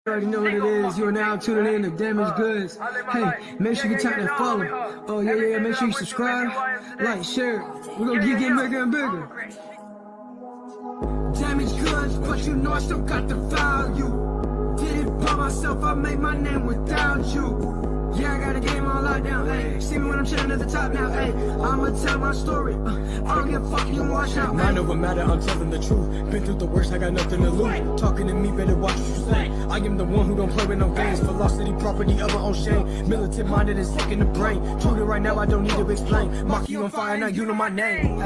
You already know what it is. You are now tuning in to Damaged Goods. Hey, make sure you tap that follow. Oh, yeah. Make sure you subscribe, like, share. We're going to keep getting bigger and bigger. Damaged Goods, but you know I still got the value. Did it by myself, I made my name without you. Yeah, I got a game on lockdown, ayy. See me when I'm chilling at the top now, ayy. I'ma tell my story. I don't give a fuck, you can watch out. Mind over matter, I'm telling the truth. Been through the worst, I got nothing to lose. Talking to me, better watch what you say. I am the one who don't play with no games. Velocity, property of my own shame. Militant minded and sick in the brain. Truly right now, I don't need to explain. Mark you on fire, now you know my name.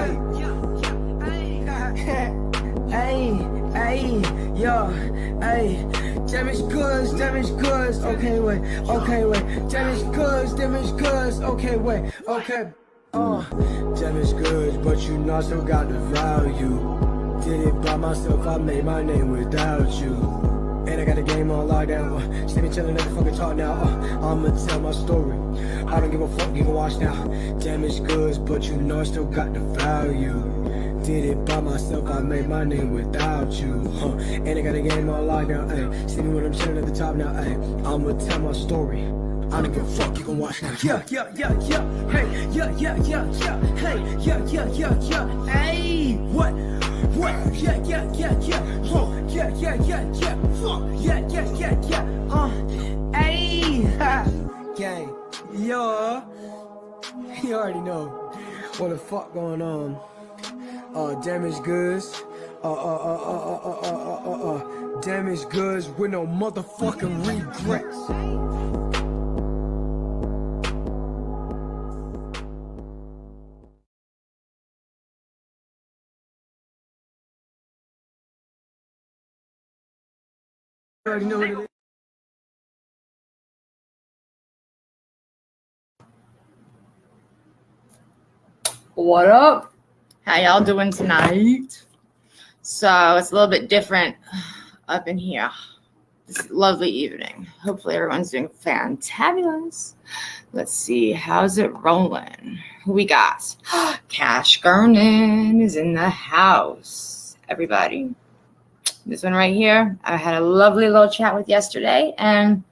Ayy, damaged goods, okay, wait, damaged goods, okay, wait, okay, damaged goods, but you know I still got the value. Did it by myself, I made my name without you. And I got a game on lockdown, see me chillin' at the fucking talk now, I'ma tell my story. I don't give a fuck, you can watch now. Damaged goods, but you know I still got the value. Did it by myself, I made my name without you, And I got a game on lockdown, ayy. See me when I'm chilling at the top now, ayy. I'ma tell my story. I don't give a fuck, you can watch now. Yeah, hey, hey, hey, what, hey, gang, yo, you already know what the fuck going on. Damaged goods, damaged goods with no motherfucking regrets. You already know what it is. What up? How y'all doing tonight? So it's a little bit different up in here this lovely evening. Hopefully everyone's doing fantabulous. Let's see, how's it rolling? Who we got? Cash Garnin is in the house. Everybody. This one right here, I had a lovely little chat with yesterday, and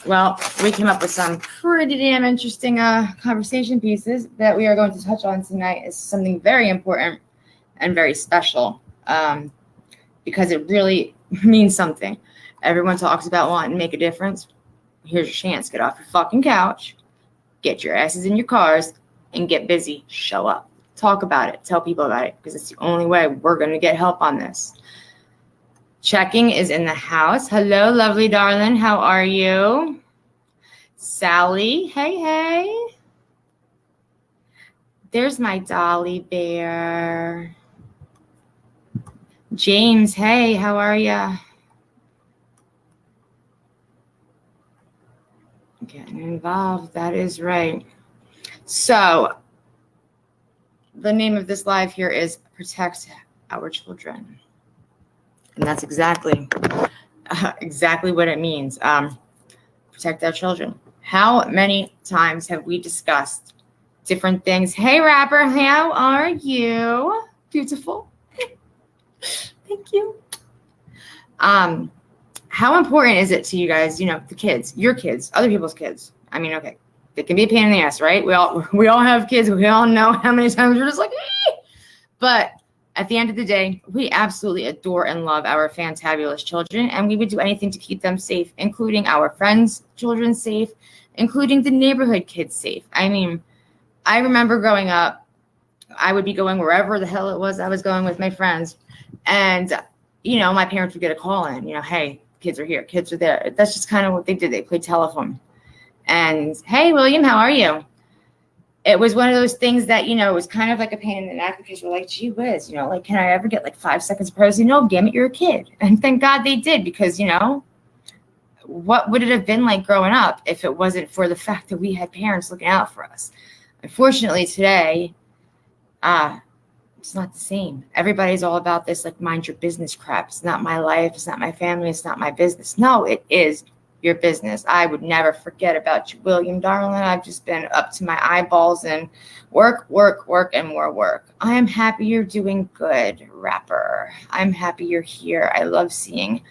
well, we came up with some pretty damn interesting conversation pieces that we are going to touch on tonight. Is something very important and very special because it really means something. Everyone talks about wanting to make a difference. Here's your chance. Get off your fucking couch, get your asses in your cars, and get busy. Show up. Talk about it. Tell people about it because it's the only way we're going to get help on this. Checking is in the house. Hello, lovely darling. How are you? Sally. Hey. There's my dolly bear. James. Hey, how are you? Getting involved. That is right. So the name of this live here is Protect Our Children. And that's exactly what it means. Protect our children. How many times have we discussed different things? Hey, rapper, how are you? Beautiful. Thank you. How important is it to you guys, the kids, your kids, other people's kids? I mean, okay, they can be a pain in the ass, right? We all have kids. We all know how many times we're just like, but at the end of the day, we absolutely adore and love our fantabulous children, and we would do anything to keep them safe, including our friends' children safe, including the neighborhood kids safe. I mean, I remember growing up, I would be going wherever the hell it was I was going with my friends, and, my parents would get a call in, hey, kids are here, kids are there. That's just kind of what they did. They played telephone. And, hey, William, how are you? It was one of those things that, it was kind of like a pain in the neck because you're like, gee whiz, can I ever get 5 seconds of privacy? No, damn it, you're a kid. And thank God they did because, what would it have been like growing up if it wasn't for the fact that we had parents looking out for us? Unfortunately, today, it's not the same. Everybody's all about this, mind your business crap. It's not my life. It's not my family. It's not my business. No, it is your business. I would never forget about you, William, darling. I've just been up to my eyeballs in work, and more work. I am happy you're doing good, rapper. I'm happy you're here. I love seeing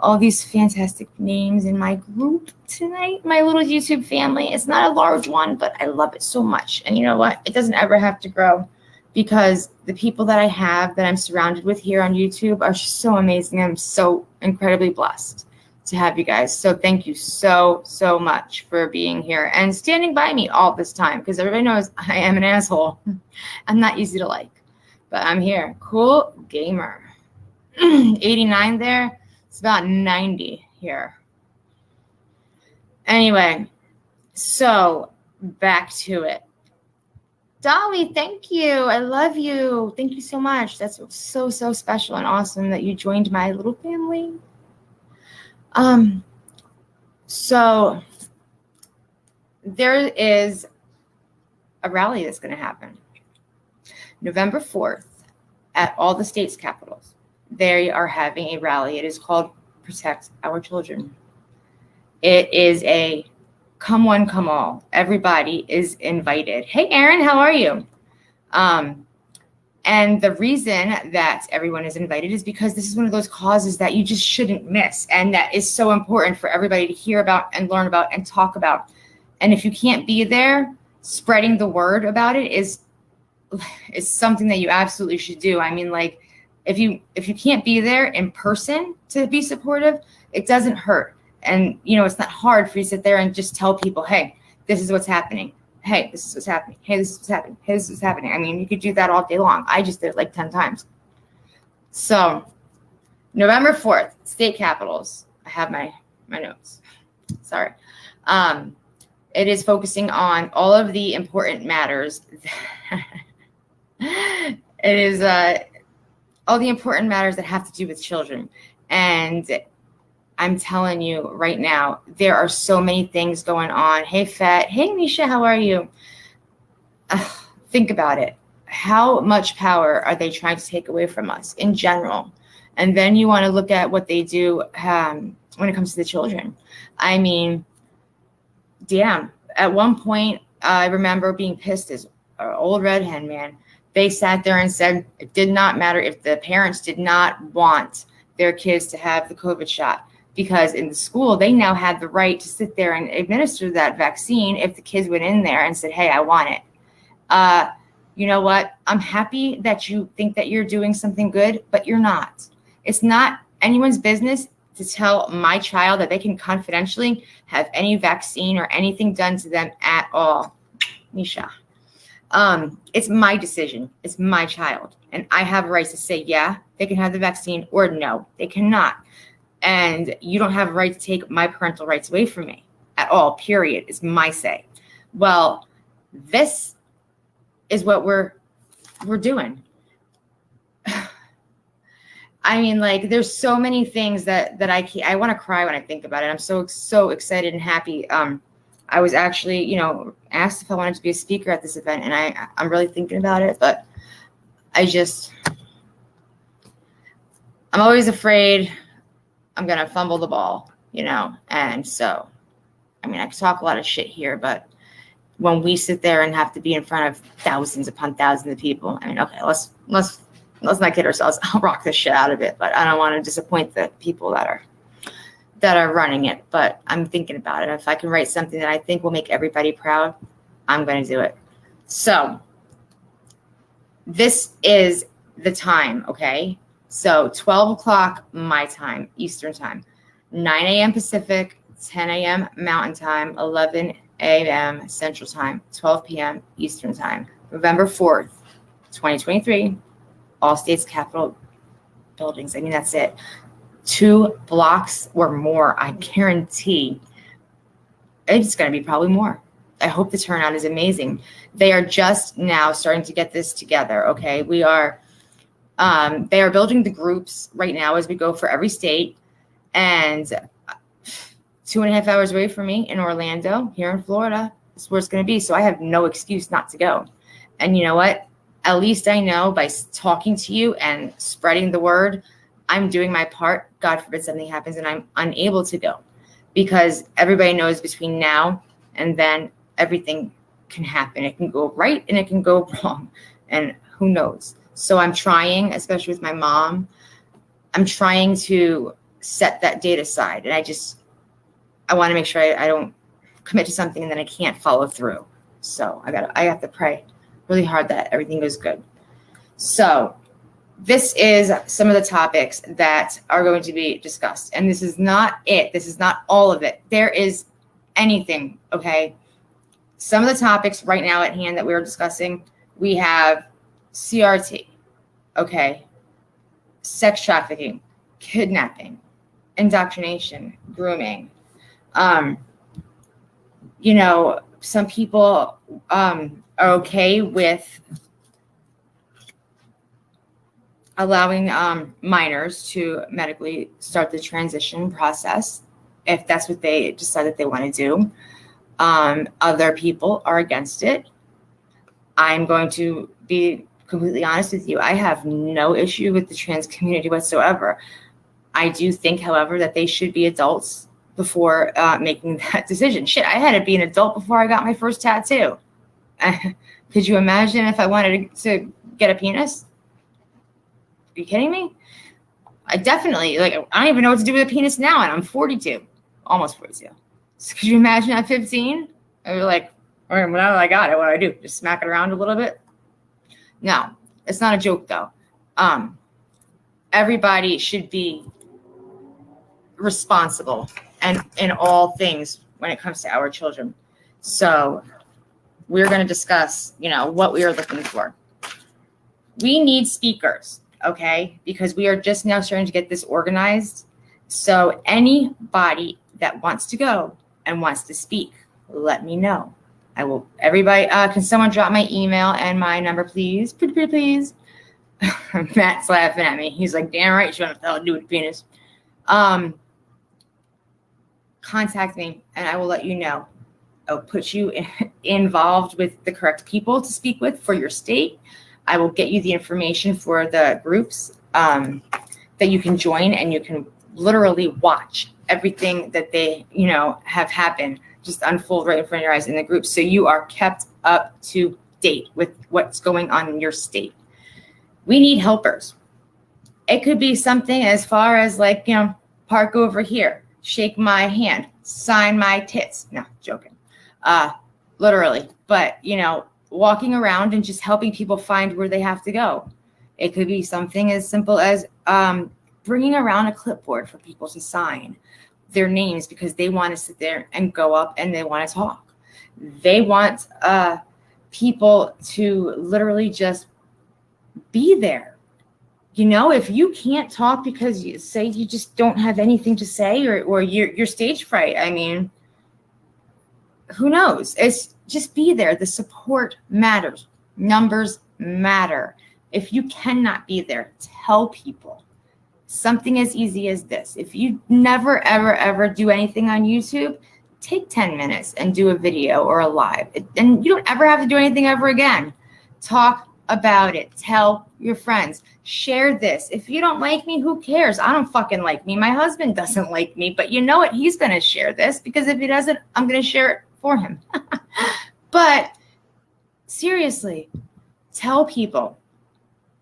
all these fantastic names in my group tonight, my little YouTube family. It's not a large one, but I love it so much. And you know what? It doesn't ever have to grow, because the people that I have, that I'm surrounded with here on YouTube, are just so amazing. I'm so incredibly blessed to have you guys. So thank you so much for being here and standing by me all this time, because everybody knows I am an asshole. I'm not easy to like, but I'm here. Cool gamer. 89 there. It's about 90 here. Anyway, so back to it. Dolly, thank you. I love you. Thank you so much. That's so special and awesome that you joined my little family. So there is a rally that's going to happen November 4th at all the state's capitals. They are having a rally. It is called Protect Our Children. It is a come one, come all. Everybody is invited. Hey, Aaron, how are you? And the reason that everyone is invited is because this is one of those causes that you just shouldn't miss, and that is so important for everybody to hear about and learn about and talk about. And if you can't be there, spreading the word about it is something that you absolutely should do. I mean, like, if you can't be there in person to be supportive, it doesn't hurt. And, you know, it's not hard for you to sit there and just tell people, hey, this is what's happening. Hey, this is what's happening. Hey, this is what's happening. Hey, this is what's happening. I mean, you could do that all day long. I just did it like 10 times. So November 4th, state capitals. I have my notes. Sorry. It is focusing on all of the important matters. It is all the important matters that have to do with children. And I'm telling you right now, there are so many things going on. Hey, Fat. Hey, Nisha, how are you? Think about it. How much power are they trying to take away from us in general? And then you want to look at what they do when it comes to the children. I mean, damn. At one point, I remember being pissed as an old red hen, man. They sat there and said it did not matter if the parents did not want their kids to have the COVID shot, because in the school, they now had the right to sit there and administer that vaccine if the kids went in there and said, hey, I want it. You know what? I'm happy that you think that you're doing something good, but you're not. It's not anyone's business to tell my child that they can confidentially have any vaccine or anything done to them at all. Nisha. It's my decision. It's my child. And I have a right to say, yeah, they can have the vaccine, or no, they cannot. And you don't have a right to take my parental rights away from me at all, period. It's my say. Well, this is what we're doing. I mean, like, there's so many things that I want to cry when I think about it. I'm so excited and happy. I was actually, you know, asked if I wanted to be a speaker at this event, and I'm really thinking about it, but I'm always afraid I'm going to fumble the ball, you know? And so, I mean, I could talk a lot of shit here, but when we sit there and have to be in front of thousands upon thousands of people, I mean, okay, let's not kid ourselves. I'll rock the shit out of it, but I don't want to disappoint the people that are running it. But I'm thinking about it. If I can write something that I think will make everybody proud, I'm going to do it. So this is the time, okay? So 12 o'clock my time, Eastern time, 9 a.m. Pacific, 10 a.m. Mountain time, 11 a.m. Central time, 12 p.m. Eastern time, November 4th, 2023, all states capitol buildings. I mean, that's it. 2 blocks or more, I guarantee. It's going to be probably more. I hope the turnout is amazing. They are just now starting to get this together, okay? They are building the groups right now as we go for every state. And 2.5 hours away from me in Orlando, here in Florida, is where it's going to be. So I have no excuse not to go. And you know what? At least I know by talking to you and spreading the word, I'm doing my part. God forbid something happens and I'm unable to go. because everybody knows between now and then everything can happen. It can go right and it can go wrong, and who knows. So I'm trying, especially with my mom, I'm trying to set that date aside. And I want to make sure I don't commit to something and then I can't follow through. So I have to pray really hard that everything goes good. So this is some of the topics that are going to be discussed. And this is not it. This is not all of it. There is anything, okay? Some of the topics right now at hand that we are discussing, we have CRT, okay? Sex trafficking, kidnapping, indoctrination, grooming. Some people are okay with allowing minors to medically start the transition process if that's what they decide that they want to do. Other people are against it. I'm going to be completely honest with you. I have no issue with the trans community whatsoever. I do think, however, that they should be adults before making that decision. Shit, I had to be an adult before I got my first tattoo. Could you imagine if I wanted to get a penis? Are you kidding me? I definitely, I don't even know what to do with a penis now, and I'm 42, almost 42. So could you imagine at 15? I was like, all right, well, now that I got it, what do I do? Just smack it around a little bit? No, it's not a joke, though. Everybody should be responsible and in all things when it comes to our children. So we're going to discuss, what we are looking for. We need speakers, okay? Because we are just now starting to get this organized. So anybody that wants to go and wants to speak, let me know. I will. Everybody, can someone drop my email and my number, please? Pretty please. Matt's laughing at me. He's like, damn right, you don't have to do with penis. Contact me and I will let you know. I'll put you involved with the correct people to speak with for your state. I will get you the information for the groups that you can join, and you can literally watch everything that they, have happened just unfold right in front of your eyes in the group. So you are kept up to date with what's going on in your state. We need helpers. It could be something as far as park over here, shake my hand, sign my tits. No, joking. Literally. But, walking around and just helping people find where they have to go. It could be something as simple as bringing around a clipboard for people to sign their names because they want to sit there and go up and they want to talk. They want people to literally just be there. If you can't talk because you just don't have anything to say or you're stage fright, who knows? It's just be there. The support matters. Numbers matter. If you cannot be there, tell people. Something as easy as this. If you never, ever, ever do anything on YouTube, take 10 minutes and do a video or a live. And you don't ever have to do anything ever again. Talk about it. Tell your friends. Share this. If you don't like me, who cares? I don't fucking like me. My husband doesn't like me. But you know what? He's going to share this because if he doesn't, I'm going to share it for him. But seriously, tell people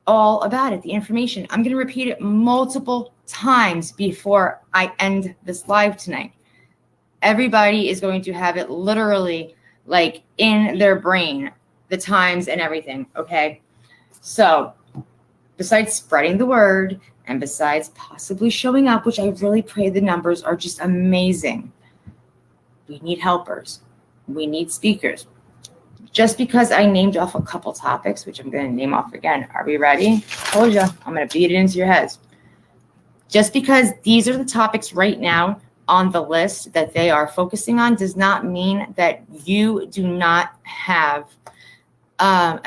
all about it, the information. I'm going to repeat it multiple times before I end this live tonight. Everybody is going to have it literally in their brain, the times and everything, okay? So besides spreading the word and besides possibly showing up, which I really pray the numbers are just amazing, we need helpers. We need speakers. Just because I named off a couple topics, which I'm going to name off again. Are we ready? Told you. I'm going to beat it into your heads. Just because these are the topics right now on the list that they are focusing on does not mean that you do not have a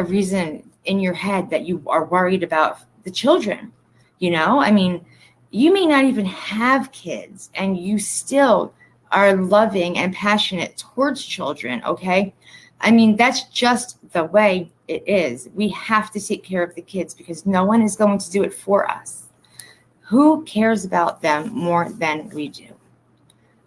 reason in your head that you are worried about the children. You may not even have kids and you still are loving and passionate towards children, okay? That's just the way it is. We have to take care of the kids because no one is going to do it for us. Who cares about them more than we do?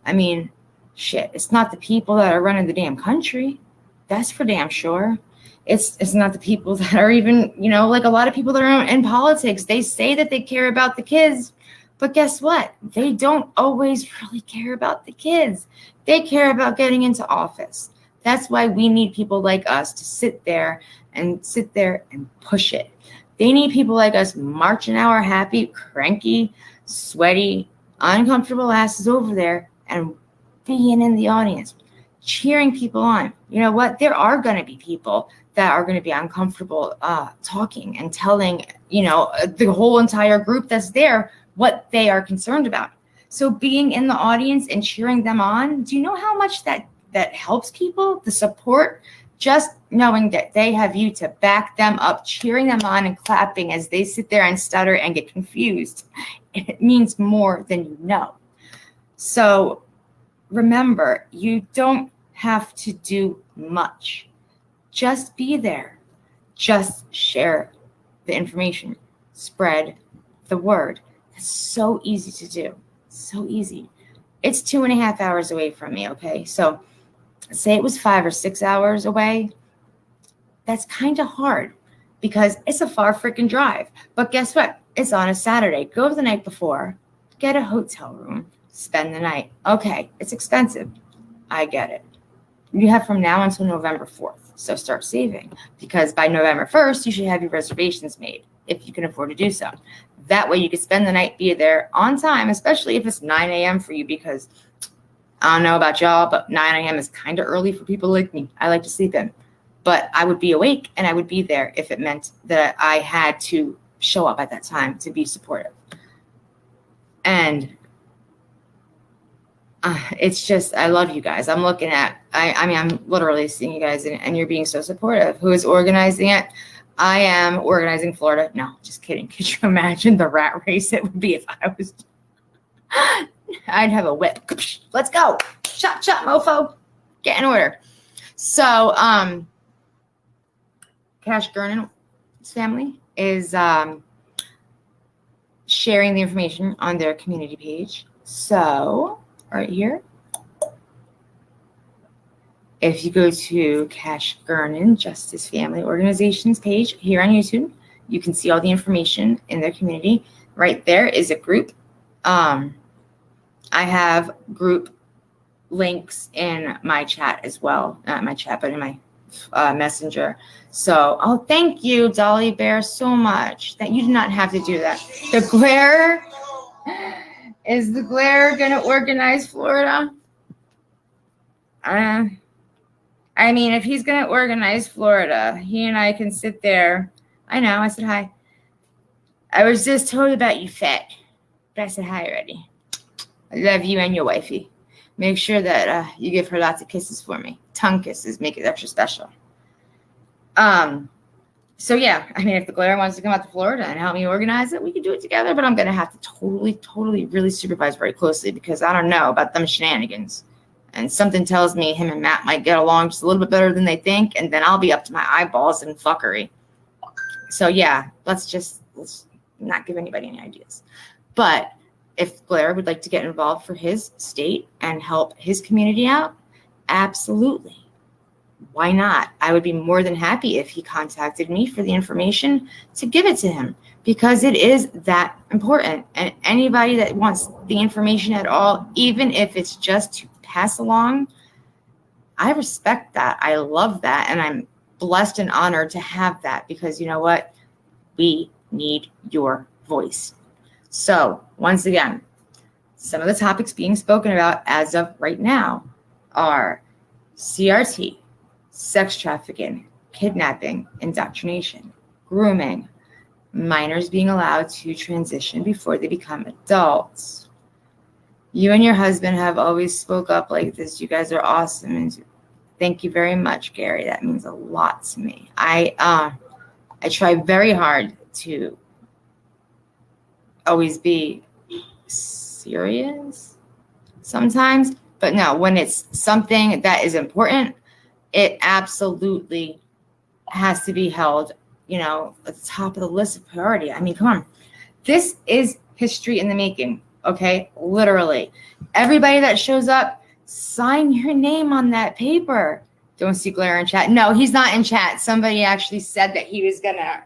I mean, shit, it's not the people that are running the damn country. That's for damn sure. It's not the people that are even, like a lot of people that are in politics. They say that they care about the kids, but guess what? They don't always really care about the kids. They care about getting into office. That's why we need people like us to sit there and push it. They need people like us marching our happy, cranky, sweaty, uncomfortable asses over there and being in the audience, cheering people on. You know what? There are going to be people that are going to be uncomfortable talking and telling, the whole entire group that's there what they are concerned about. So being in the audience and cheering them on, do you know how much that helps people? The support, just knowing that they have you to back them up, cheering them on and clapping as they sit there and stutter and get confused. It means more than you know. So remember, you don't have to do much. Just be there. Just share the information. Spread the word. It's so easy to do. So easy. It's 2.5 hours away from me, okay? So say it was 5 or 6 hours away. That's kind of hard because it's a far freaking drive. But guess what? It's on a Saturday. Go the night before. Get a hotel room. Spend the night. Okay, it's expensive. I get it. You have from now until November 4th. So start saving because by November 1st, you should have your reservations made if you can afford to do so. That way you can spend the night, be there on time, especially if it's 9 a.m. for you because I don't know about y'all, but 9 a.m. is kind of early for people like me. I like to sleep in. But I would be awake and I would be there if it meant that I had to show up at that time to be supportive. And it's just, I love you guys. I'm looking at, I'm literally seeing you guys and you're being so supportive. Who is organizing it? I am organizing Florida. No, just kidding. Could you imagine the rat race it would be if I was, I'd have a whip. Let's go. Chop, chop, mofo. Get in order. So, Cash Gernon's family is sharing the information on their community page. So, right here, if you go to Cash Gernon Justice Family Organizations page here on YouTube, you can see all the information in their community. Right there is a group. I have group links in my chat as well. Not my chat, but in my messenger. So, thank you, Dolly Bear, so much that you did not have to do that. The glare, is the glare going to organize Florida? I mean, if he's going to organize Florida, he and I can sit there. I know, I said hi. I was just told about you, fat. But I said hi already. I love you and your wifey. Make sure that you give her lots of kisses for me. Tongue kisses make it extra special. So yeah, I mean, if the glare wants to come out to Florida and help me organize it, we can do it together. But I'm going to have to totally, really supervise very closely because I don't know about them shenanigans. And something tells me him and Matt might get along just a little bit better than they think. And then I'll be up to my eyeballs in fuckery. So yeah, let's not give anybody any ideas. But if Blair would like to get involved for his state and help his community out, absolutely. Why not? I would be more than happy if he contacted me for the information to give it to him because it is that important. And anybody that wants the information at all, even if it's just to pass along, I respect that. I love that. And I'm blessed and honored to have that because you know what? We need your voice. So once again, some of the topics being spoken about as of right now are CRT, sex trafficking, kidnapping, indoctrination, grooming, minors being allowed to transition before they become adults. You and your husband have always spoke up like this. You guys are awesome. And thank you very much, Gary. That means a lot to me. I try very hard to always be serious sometimes, but no, when it's something that is important, it absolutely has to be held, at the top of the list of priority. I mean, come on. This is history in the making. Okay, literally. Everybody that shows up, sign your name on that paper. Don't see Glare in chat. No, he's not in chat. Somebody actually said that he was gonna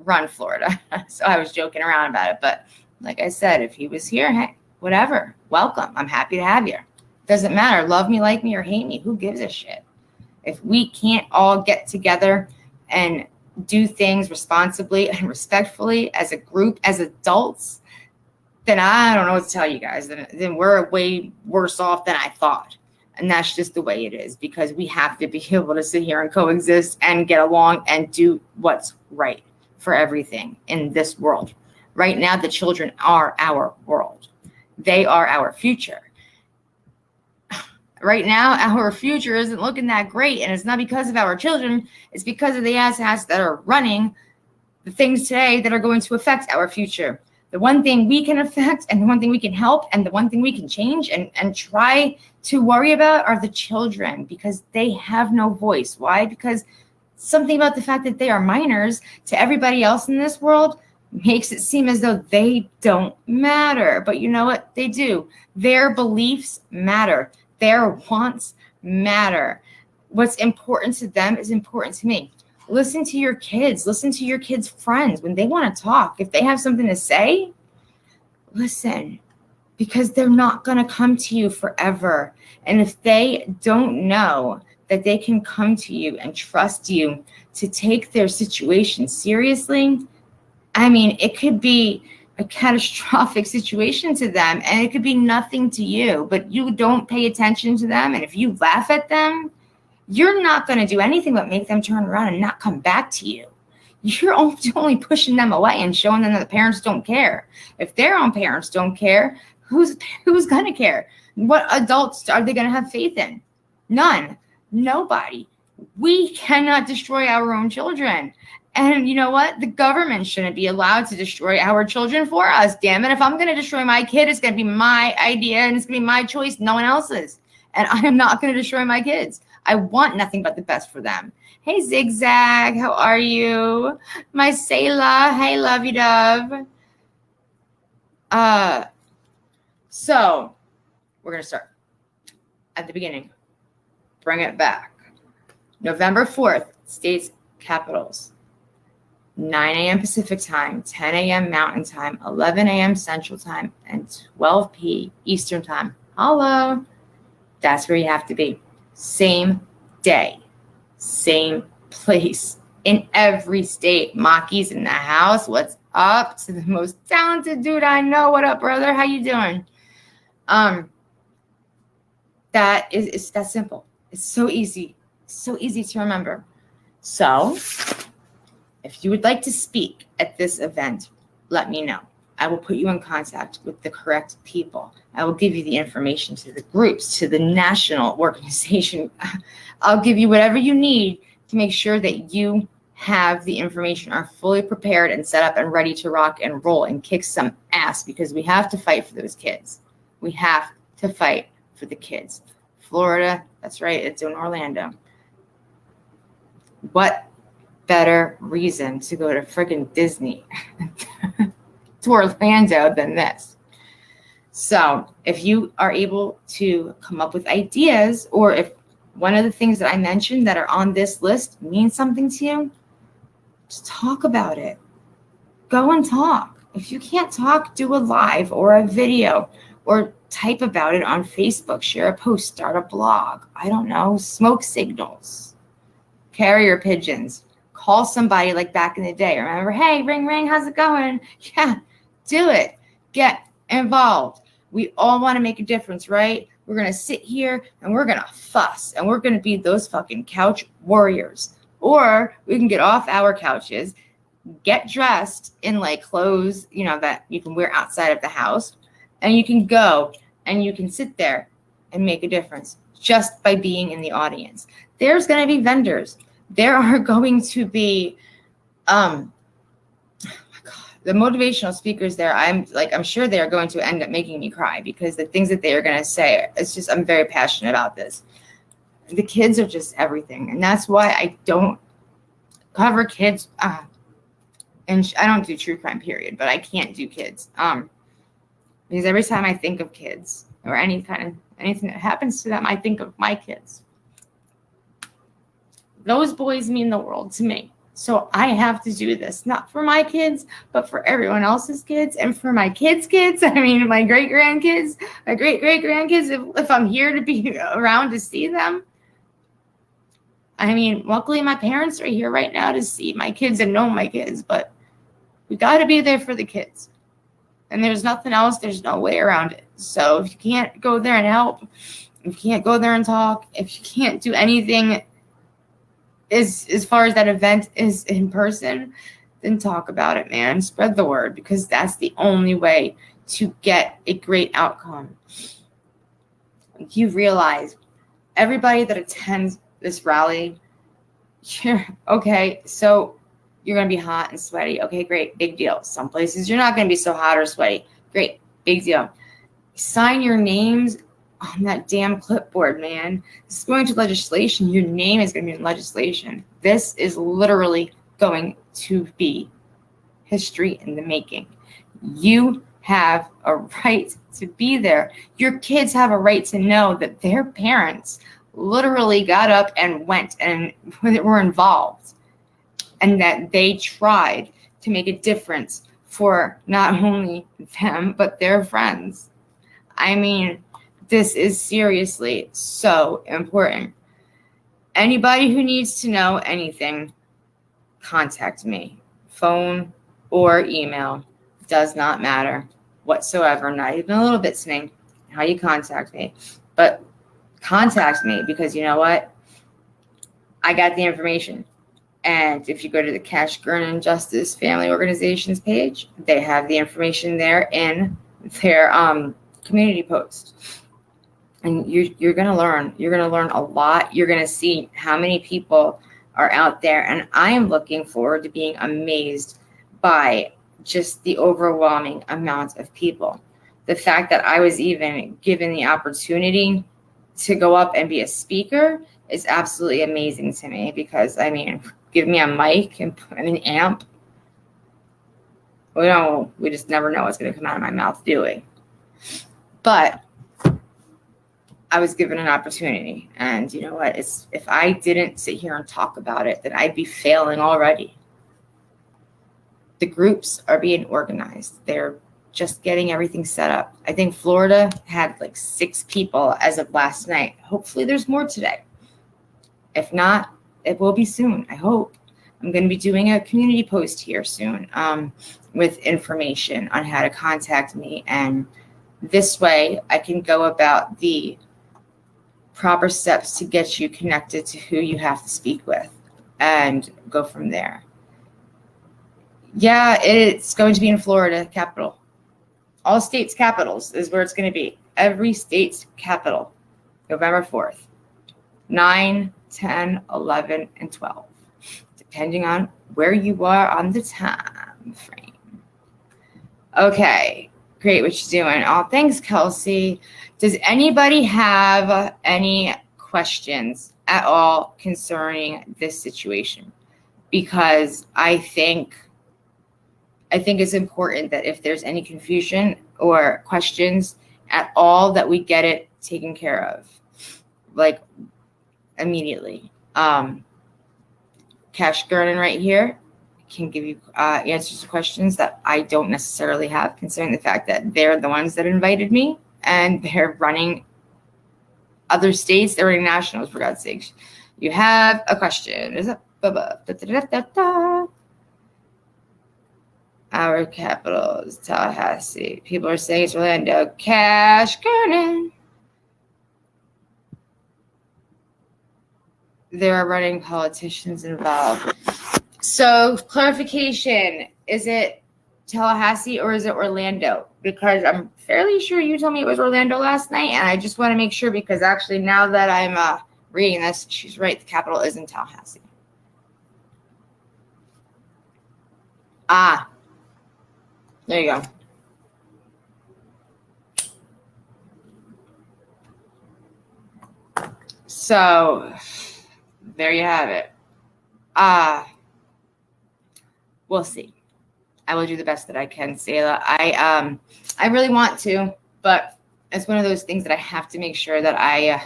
run Florida. So I was joking around about it. But like I said, if he was here, hey, whatever. Welcome. I'm happy to have you. Doesn't matter. Love me, like me, or hate me. Who gives a shit? If we can't all get together and do things responsibly and respectfully as a group, as adults, then I don't know what to tell you guys. Then we're way worse off than I thought. And that's just the way it is, because we have to be able to sit here and coexist and get along and do what's right for everything in this world. Right now, the children are our world. They are our future. Right now, our future isn't looking that great, and it's not because of our children. It's because of the asshats that are running the things today that are going to affect our future. The one thing we can affect, and the one thing we can help, and the one thing we can change and try to worry about are the children, because they have no voice. Why? Because something about the fact that they are minors to everybody else in this world makes it seem as though they don't matter. But you know what? They do. Their beliefs matter. Their wants matter. What's important to them is important to me. Listen to your kids. Listen to your kids' friends. When they want to talk, if they have something to say, listen, because they're not going to come to you forever. And if they don't know that they can come to you and trust you to take their situation seriously, I mean, it could be a catastrophic situation to them, and it could be nothing to you, but you don't pay attention to them. And if you laugh at them, you're not going to do anything but make them turn around and not come back to you. You're only pushing them away and showing them that the parents don't care. If their own parents don't care, who's going to care? What adults are they going to have faith in? None. Nobody. We cannot destroy our own children. And you know what? The government shouldn't be allowed to destroy our children for us. Damn it. If I'm going to destroy my kid, it's going to be my idea and it's going to be my choice, no one else's. And I am not going to destroy my kids. I want nothing but the best for them. Hey, Zigzag, how are you? My Sayla, hey, lovey dove. So we're going to start at the beginning. Bring it back. November 4th, states capitals. 9 a.m. Pacific time, 10 a.m. Mountain time, 11 a.m. Central time, and 12 p. Eastern time. Hello. That's where you have to be. Same day, same place, in every state. Maki's in the house. What's up to the most talented dude I know? What up, brother? How you doing? That is that simple. It's so easy to remember. So if you would like to speak at this event, let me know. I will put you in contact with the correct people. I will give you the information to the groups, to the national organization. I'll give you whatever you need to make sure that you have the information, are fully prepared and set up and ready to rock and roll and kick some ass, because we have to fight for those kids. We have to fight for the kids. Florida, that's right, it's in Orlando. What better reason to go to friggin' Disney to Orlando than this? So if you are able to come up with ideas, or if one of the things that I mentioned that are on this list means something to you, just talk about it. Go and talk. If you can't talk, do a live or a video, or type about it on Facebook, share a post, start a blog. I don't know, smoke signals, carrier pigeons. Call somebody like back in the day. Remember, hey, ring, ring, how's it going? Yeah, do it. Get involved. We all want to make a difference, right? We're going to sit here and we're going to fuss and we're going to be those fucking couch warriors. Or we can get off our couches, get dressed in like clothes, you know, that you can wear outside of the house, and you can go and you can sit there and make a difference just by being in the audience. There's going to be vendors. There are going to be, oh my God, the motivational speakers there. I'm sure they are going to end up making me cry, because the things that they are going to say, it's just, I'm very passionate about this. The kids are just everything. And that's why I don't cover kids and I don't do true crime, period, but I can't do kids. Because every time I think of kids or anything that happens to them, I think of my kids. Those boys mean the world to me. So I have to do this, not for my kids, but for everyone else's kids and for my kids' kids. I mean, my great-grandkids, my great-great-grandkids, if I'm here to be around to see them. I mean, luckily my parents are here right now to see my kids and know my kids, but we got to be there for the kids. And there's nothing else. There's no way around it. So if you can't go there and help, if you can't go there and talk, if you can't do anything as far as that event is in person, then talk about it, man. Spread the word, because that's the only way to get a great outcome. You realize everybody that attends this rally, okay, so you're going to be hot and sweaty. Okay, great. Big deal. Some places you're not going to be so hot or sweaty. Great. Big deal. Sign your names on that damn clipboard, man. This is going to legislation. Your name is going to be in legislation. This is literally going to be history in the making. You have a right to be there. Your kids have a right to know that their parents literally got up and went and were involved, and that they tried to make a difference for not only them, but their friends. I mean, this is seriously so important. Anybody who needs to know anything, contact me. Phone or email, does not matter whatsoever, not even a little bit, Sning, how you contact me. But contact me, because you know what? I got the information. And if you go to the Cash Gurnan Justice Family Organizations page, they have the information there in their community post. And you're going to learn. You're going to learn a lot. You're going to see how many people are out there. And I am looking forward to being amazed by just the overwhelming amount of people. The fact that I was even given the opportunity to go up and be a speaker is absolutely amazing to me, because, I mean, give me a mic and an amp. We just never know what's going to come out of my mouth doing. But I was given an opportunity, and you know what? If I didn't sit here and talk about it, then I'd be failing already. The groups are being organized. They're just getting everything set up. I think Florida had like 6 people as of last night. Hopefully there's more today. If not, it will be soon, I hope. I'm going to be doing a community post here soon with information on how to contact me. And this way I can go about the proper steps to get you connected to who you have to speak with and go from there. Yeah, it's going to be in Florida, capital. All states' capitals is where it's going to be. Every state's capital, November 4th, 9, 10, 11, and 12, depending on where you are on the time frame. Okay, great, what you doing? Oh, thanks, Kelsey. Does anybody have any questions at all concerning this situation? Because I think it's important that if there's any confusion or questions at all, that we get it taken care of, like immediately. Cash Gurnan right here can give you answers to questions that I don't necessarily have, considering the fact that they're the ones that invited me and they're running other states. They're running nationals, for God's sakes. You have a question. Is it? Our capital is Tallahassee. People are saying it's Orlando. Cash Gurnan. There are running politicians involved. So, clarification, is it Tallahassee or is it Orlando? Because I'm fairly sure you told me it was Orlando last night, and I just want to make sure, because actually now that I'm reading this, she's right, the capital is in Tallahassee. Ah, there you go. So, there you have it. We'll see. I will do the best that I can, Sayla. I really want to, but it's one of those things that I have to make sure that if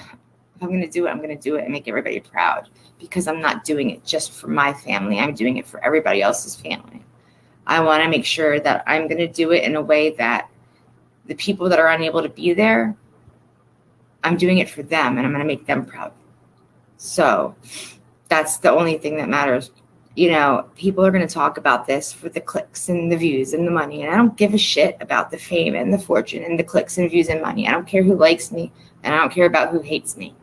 I'm going to do it, I'm going to do it and make everybody proud, because I'm not doing it just for my family. I'm doing it for everybody else's family. I want to make sure that I'm going to do it in a way that the people that are unable to be there, I'm doing it for them, and I'm going to make them proud. So that's the only thing that matters. People are going to talk about this for the clicks and the views and the money. And I don't give a shit about the fame and the fortune and the clicks and views and money. I don't care who likes me, and I don't care about who hates me.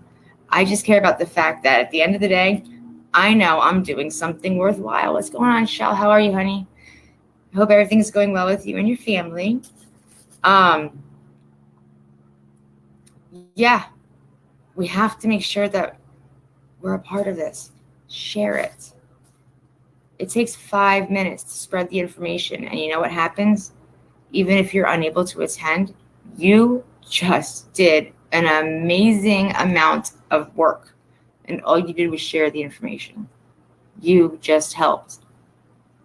I just care about the fact that at the end of the day, I know I'm doing something worthwhile. What's going on, Shell? How are you, honey? I hope everything's going well with you and your family. Yeah, we have to make sure that we're a part of this. Share it. It takes 5 minutes to spread the information. And you know what happens? Even if you're unable to attend, you just did an amazing amount of work. And all you did was share the information. You just helped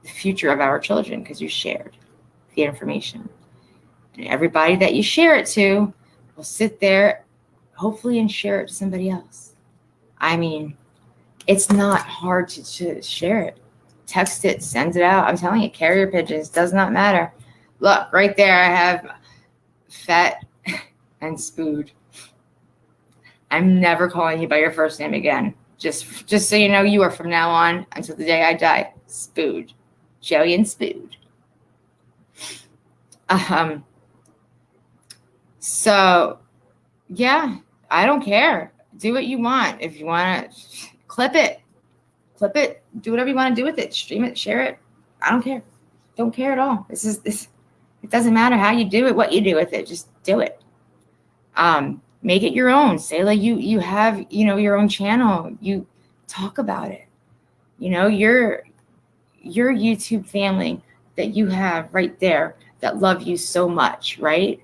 the future of our children because you shared the information. And everybody that you share it to will sit there, hopefully, and share it to somebody else. I mean, it's not hard to share it. Text it, send it out. I'm telling you, carrier pigeons, does not matter. Look, right there, I have Fat and Spood. I'm never calling you by your first name again. Just so you know, you are from now on until the day I die. Spood. Joey and Spood. So, yeah, I don't care. Do what you want. If you want to clip it, do whatever you want to do with it. Stream it, share it. I don't care. Don't care at all. It doesn't matter how you do it, what you do with it. Just do it. Make it your own. Say like you have, your own channel. You talk about it. Your YouTube family that you have right there that love you so much, right?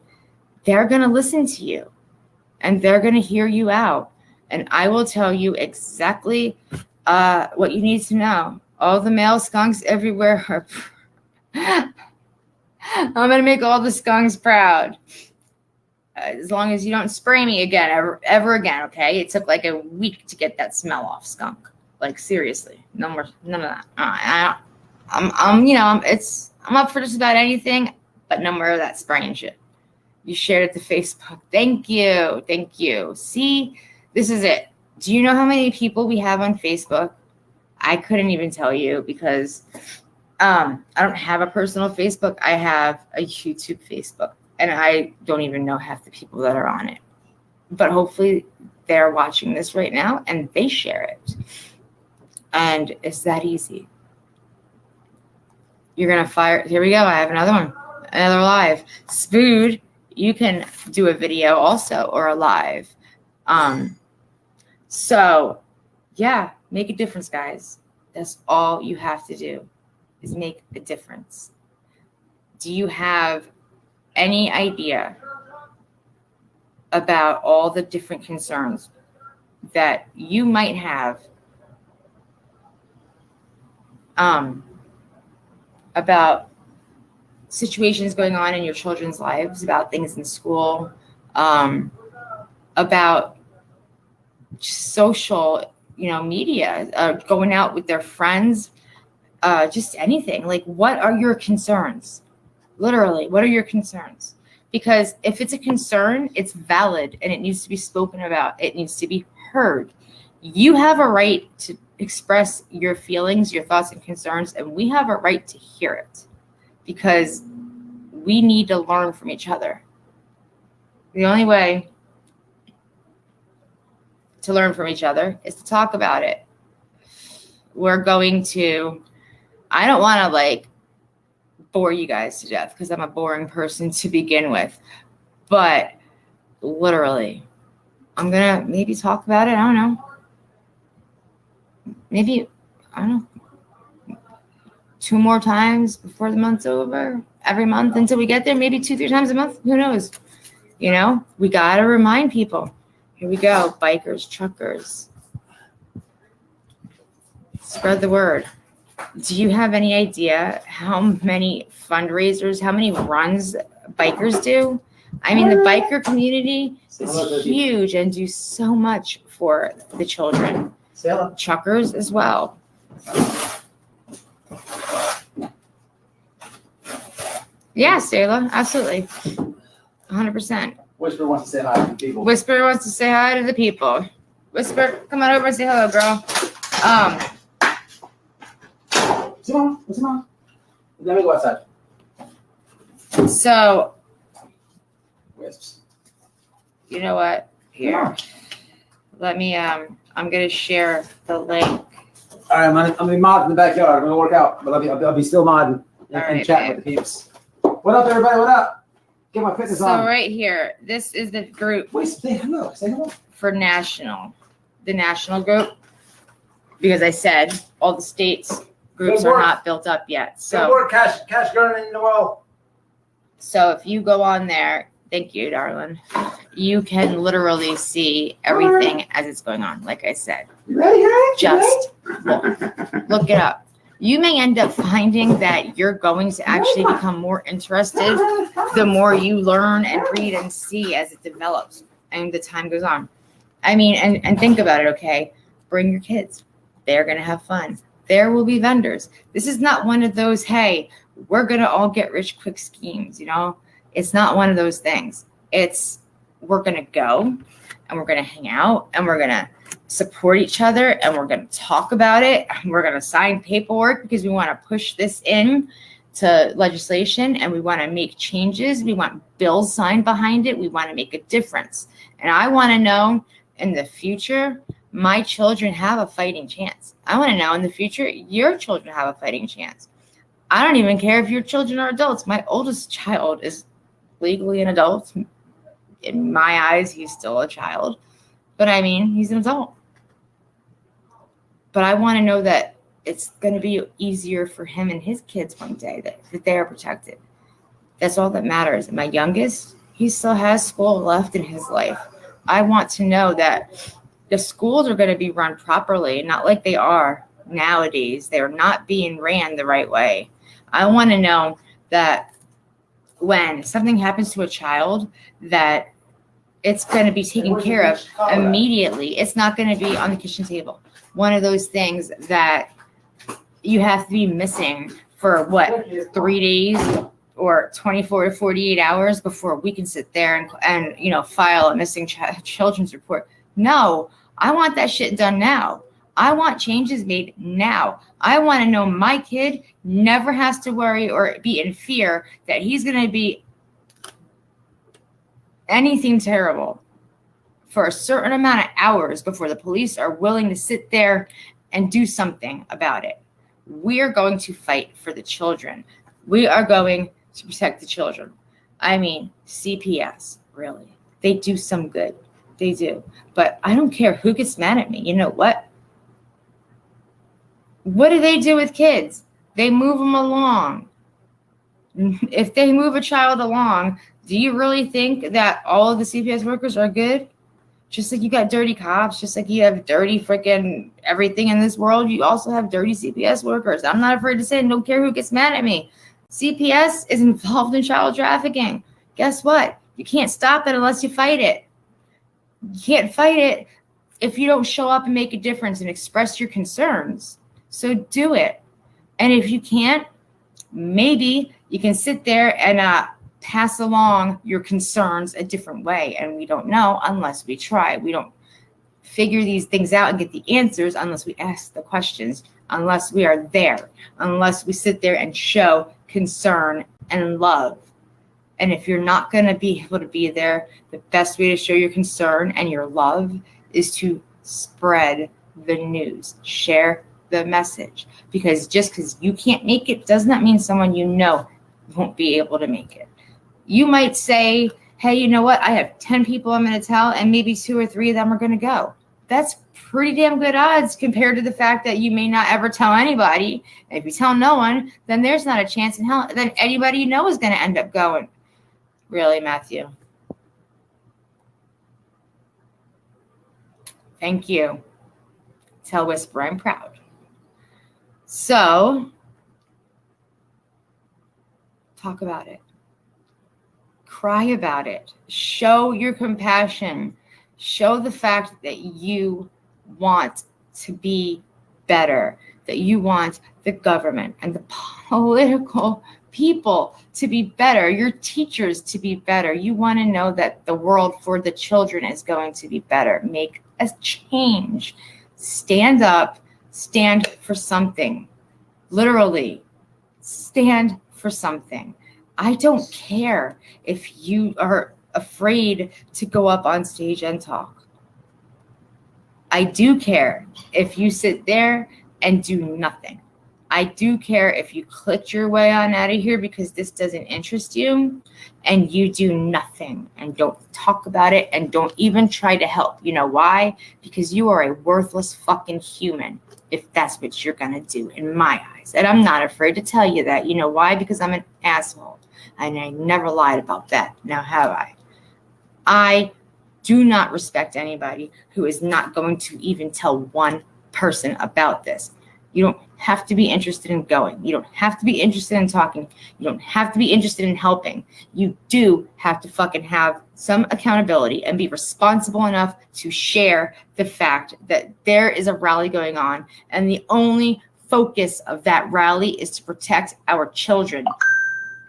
They're going to listen to you and they're going to hear you out. And I will tell you exactly what you need to know. All the male skunks everywhere are I'm going to make all the skunks proud. As long as you don't spray me again, ever again, okay? It took like a week to get that smell off, skunk. Like, seriously. None of that. I'm up for just about anything, but no more of that spraying shit. You shared it to Facebook. Thank you. See, this is it. Do you know how many people we have on Facebook? I couldn't even tell you because I don't have a personal Facebook. I have a YouTube Facebook, and I don't even know half the people that are on it. But hopefully they're watching this right now and they share it. And it's that easy. You're going to fire. Here we go. I have another one. Another live. Spood, you can do a video also or a live. So, yeah, make a difference, guys. That's all you have to do is make a difference. Do you have any idea about all the different concerns that you might have about situations going on in your children's lives, about things in school, about social, media, going out with their friends, just anything? Like, what are your concerns? Literally, what are your concerns? Because if it's a concern, it's valid and it needs to be spoken about. It needs to be heard. You have a right to express your feelings, your thoughts and concerns, and we have a right to hear it because we need to learn from each other. The only way to learn from each other is to talk about it. I don't want to bore you guys to death because I'm a boring person to begin with, but literally, I'm going to maybe talk about it. I don't know. Maybe, 2 more times before the month's over, every month until we get there, maybe 2-3 times a month. Who knows? We got to remind people. Here we go. Bikers, truckers. Spread the word. Do you have any idea how many fundraisers, how many runs bikers do? I mean, the biker community is huge and do so much for the children. Truckers as well. Yeah, Sayla, absolutely. 100%. Whisper wants to say hi to the people. Whisper wants to say hi to the people. Whisper, come on over and say hello, girl. What's on? Let me go outside. So, Wisps. you know what? Here. Let me, I'm going to share the link. All right, I'm gonna be modding in the backyard. I'm gonna work out, but I'll be still modding and, All right, chatting with the peeps. What up, everybody? What up? Get my fitness So on. right here, this is the group Wait, say hello. Say hello. for the national group, because I said all the states groups Good are work. not built up yet. Good So, work, Cash Garden in the wall. so if you go on there, thank you, darling. You can literally see everything as it's going on. Like I said, You ready, guys? just look it up. You may end up finding that you're going to actually become more interested the more you learn and read and see as it develops and the time goes on. I mean, and think about it, okay? Bring your kids. They're going to have fun. There will be vendors. This is not one of those, hey, we're going to all get rich quick schemes, you know? It's not one of those things. It's we're going to go and we're going to hang out and we're going to support each other and we're going to talk about it. We're going to sign paperwork because we want to push this in to legislation and we want to make changes. We want bills signed behind it. We want to make a difference. And I want to know in the future, my children have a fighting chance. I want to know in the future, your children have a fighting chance. I don't even care if your children are adults. My oldest child is legally an adult. In my eyes, he's still a child. But I mean, he's an adult. But I want to know that it's going to be easier for him and his kids one day, that they are protected. That's all that matters. And my youngest, he still has school left in his life. I want to know that the schools are going to be run properly, not like they are nowadays. They're not being ran the right way. I want to know that when something happens to a child, that it's going to be taken care of immediately. It's not going to be on the kitchen table. One of those things that you have to be missing for what, 3 days or 24 to 48 hours before we can sit there and you know, file a missing children's report. No, I want that shit done now. I want changes made now. I want to know my kid never has to worry or be in fear that he's going to be anything terrible for a certain amount of hours before the police are willing to sit there and do something about it. We are going to fight for the children. We are going to protect the children. I mean, CPS, really. They do some good. They do. But I don't care who gets mad at me. You know what? What do they do with kids? They move them along. If they move a child along, do you really think that all of the CPS workers are good? Just like you got dirty cops, just like you have dirty freaking everything in this world, you also have dirty CPS workers. I'm not afraid to say it. Don't care who gets mad at me. CPS is involved in child trafficking. Guess what? You can't stop it unless you fight it. You can't fight it if you don't show up and make a difference and express your concerns. So do it. And if you can't, maybe you can sit there and pass along your concerns a different way. And we don't know unless we try. We don't figure these things out and get the answers unless we ask the questions, unless we are there, unless we sit there and show concern and love. And if you're not going to be able to be there, the best way to show your concern and your love is to spread the news, share the message. Because just because you can't make it does not mean someone you know won't be able to make it. You might say, hey, you know what? I have 10 people I'm going to tell, and maybe 2 or 3 of them are going to go. That's pretty damn good odds compared to the fact that you may not ever tell anybody. And if you tell no one, then there's not a chance in hell that anybody you know is going to end up going. Really, Matthew? Thank you. Tell Whisper I'm proud. So talk about it. Cry about it. Show your compassion. Show the fact that you want to be better, that you want the government and the political people to be better, your teachers to be better. You want to know that the world for the children is going to be better. Make a change. Stand up, stand for something. Literally, stand for something. I don't care if you are afraid to go up on stage and talk. I do care if you sit there and do nothing. I do care if you click your way on out of here because this doesn't interest you and you do nothing and don't talk about it and don't even try to help. You know why? Because you are a worthless fucking human if that's what you're going to do in my eyes. And I'm not afraid to tell you that. You know why? Because I'm an asshole. And I never lied about that. Now have I? I do not respect anybody who is not going to even tell one person about this. You don't have to be interested in going. You don't have to be interested in talking. You don't have to be interested in helping. You do have to fucking have some accountability and be responsible enough to share the fact that there is a rally going on and the only focus of that rally is to protect our children.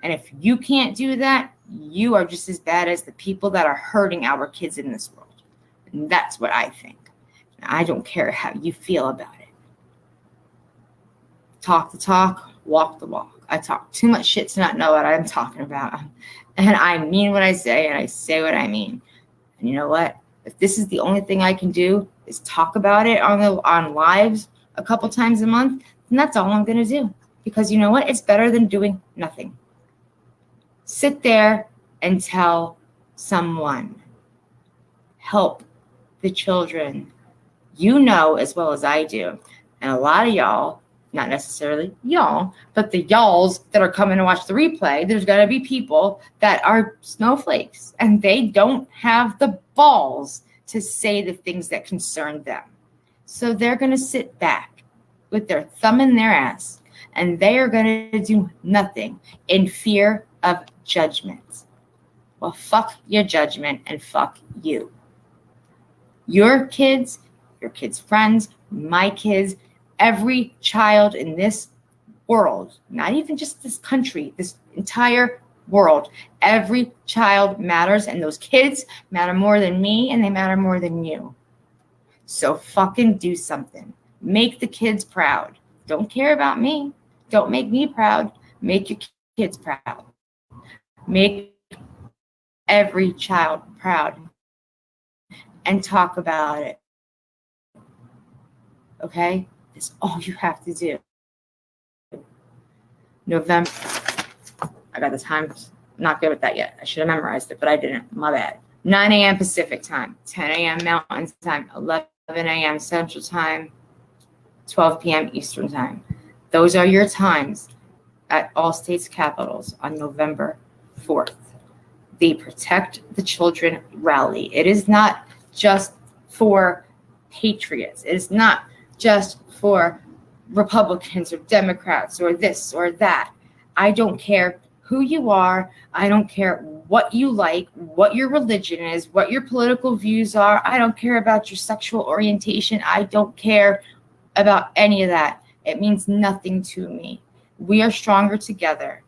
And if you can't do that, you are just as bad as the people that are hurting our kids in this world. And that's what I think. I don't care how you feel about it. Talk the talk, walk the walk. I talk too much shit to not know what I'm talking about. And I mean what I say, and I say what I mean. And you know what? If this is the only thing I can do is talk about it on lives a couple times a month, then that's all I'm going to do. Because you know what? It's better than doing nothing. Sit there and tell someone. Help the children. You know as well as I do. And a lot of y'all, not necessarily y'all, but the y'alls that are coming to watch the replay, there's going to be people that are snowflakes and they don't have the balls to say the things that concern them. So they're going to sit back with their thumb in their ass and they are going to do nothing in fear of judgment. Well, fuck your judgment and fuck you. Your kids, friends, my kids, every child in this world, not even just this country, this entire world, every child matters and those kids matter more than me and they matter more than you. So fucking do something. Make the kids proud. Don't care about me. Don't make me proud. Make your kids proud. Make every child proud and talk about it. Okay? That's all you have to do. November. I got the time. Not good with that yet. I should have memorized it, but I didn't. My bad. 9 a.m. Pacific time, 10 a.m. Mountain time, 11 a.m. Central time, 12 p.m. Eastern time. Those are your times at all states' capitals on November 4th. The Protect the Children rally. It is not just for patriots. It is not just for Republicans or Democrats or this or that. I don't care who you are. I don't care what you like, what your religion is, what your political views are. I don't care about your sexual orientation. I don't care about any of that. It means nothing to me. We are stronger together.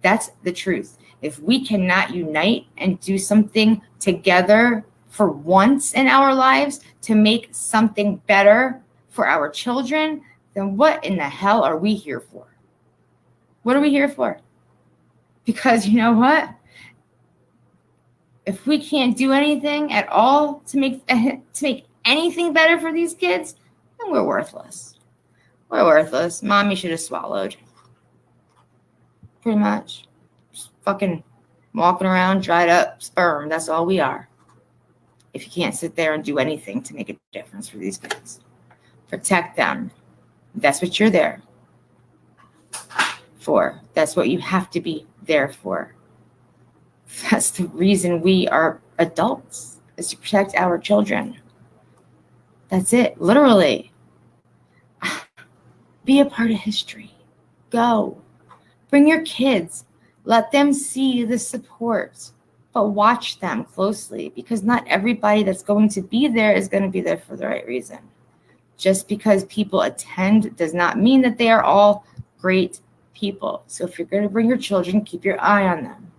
That's the truth. If we cannot unite and do something together for once in our lives to make something better for our children, then what in the hell are we here for? What are we here for? Because you know what? If we can't do anything at all to make anything better for these kids, then we're worthless. We're worthless. Mommy should have swallowed. Pretty much. Just fucking walking around dried up sperm. That's all we are. If you can't sit there and do anything to make a difference for these kids. Protect them. That's what you're there for. That's what you have to be there for. That's the reason we are adults, is to protect our children. That's it, literally. Be a part of history. Go. Bring your kids. Let them see the support. But watch them closely, because not everybody that's going to be there is going to be there for the right reason. Just because people attend does not mean that they are all great people. So if you're going to bring your children, keep your eye on them.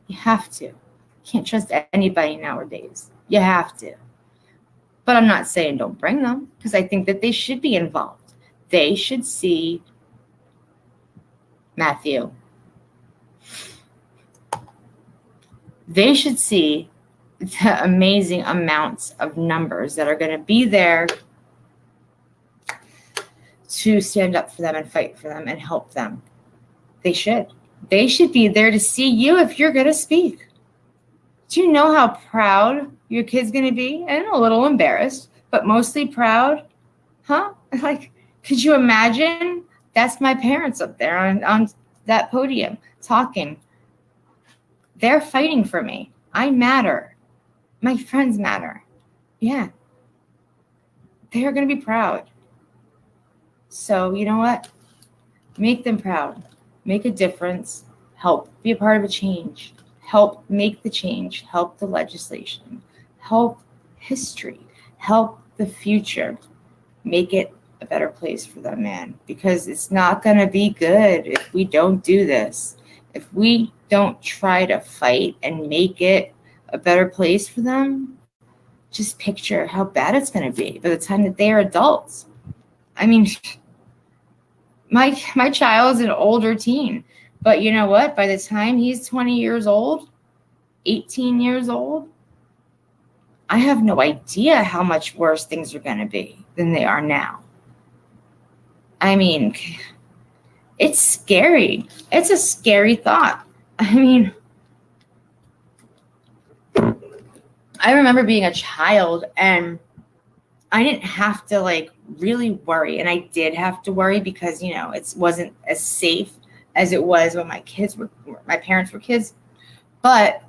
You have to. You can't trust anybody nowadays. You have to. But I'm not saying don't bring them, because I think that they should be involved. They should see Matthew. They should see the amazing amounts of numbers that are going to be there to stand up for them and fight for them and help them. They should. They should be there to see you if you're going to speak. Do you know how proud your kid's going to be? And a little embarrassed, but mostly proud. Huh? Like, could you imagine? That's my parents up there on that podium talking. They're fighting for me. I matter. My friends matter. Yeah. They're going to be proud. So, you know what? Make them proud. Make a difference. Help be a part of a change. Help make the change. Help the legislation. Help history. Help the future. Make it a better place for them, man. Because it's not going to be good if we don't do this. If we don't try to fight and make it a better place for them, just picture how bad it's going to be by the time that they are adults. I mean, my child's an older teen, but you know what? By the time he's 20 years old, 18 years old, I have no idea how much worse things are going to be than they are now. I mean, it's scary. It's a scary thought. I mean, I remember being a child and I didn't have to like really worry. And I did have to worry because, you know, it wasn't as safe as it was when my parents were kids. But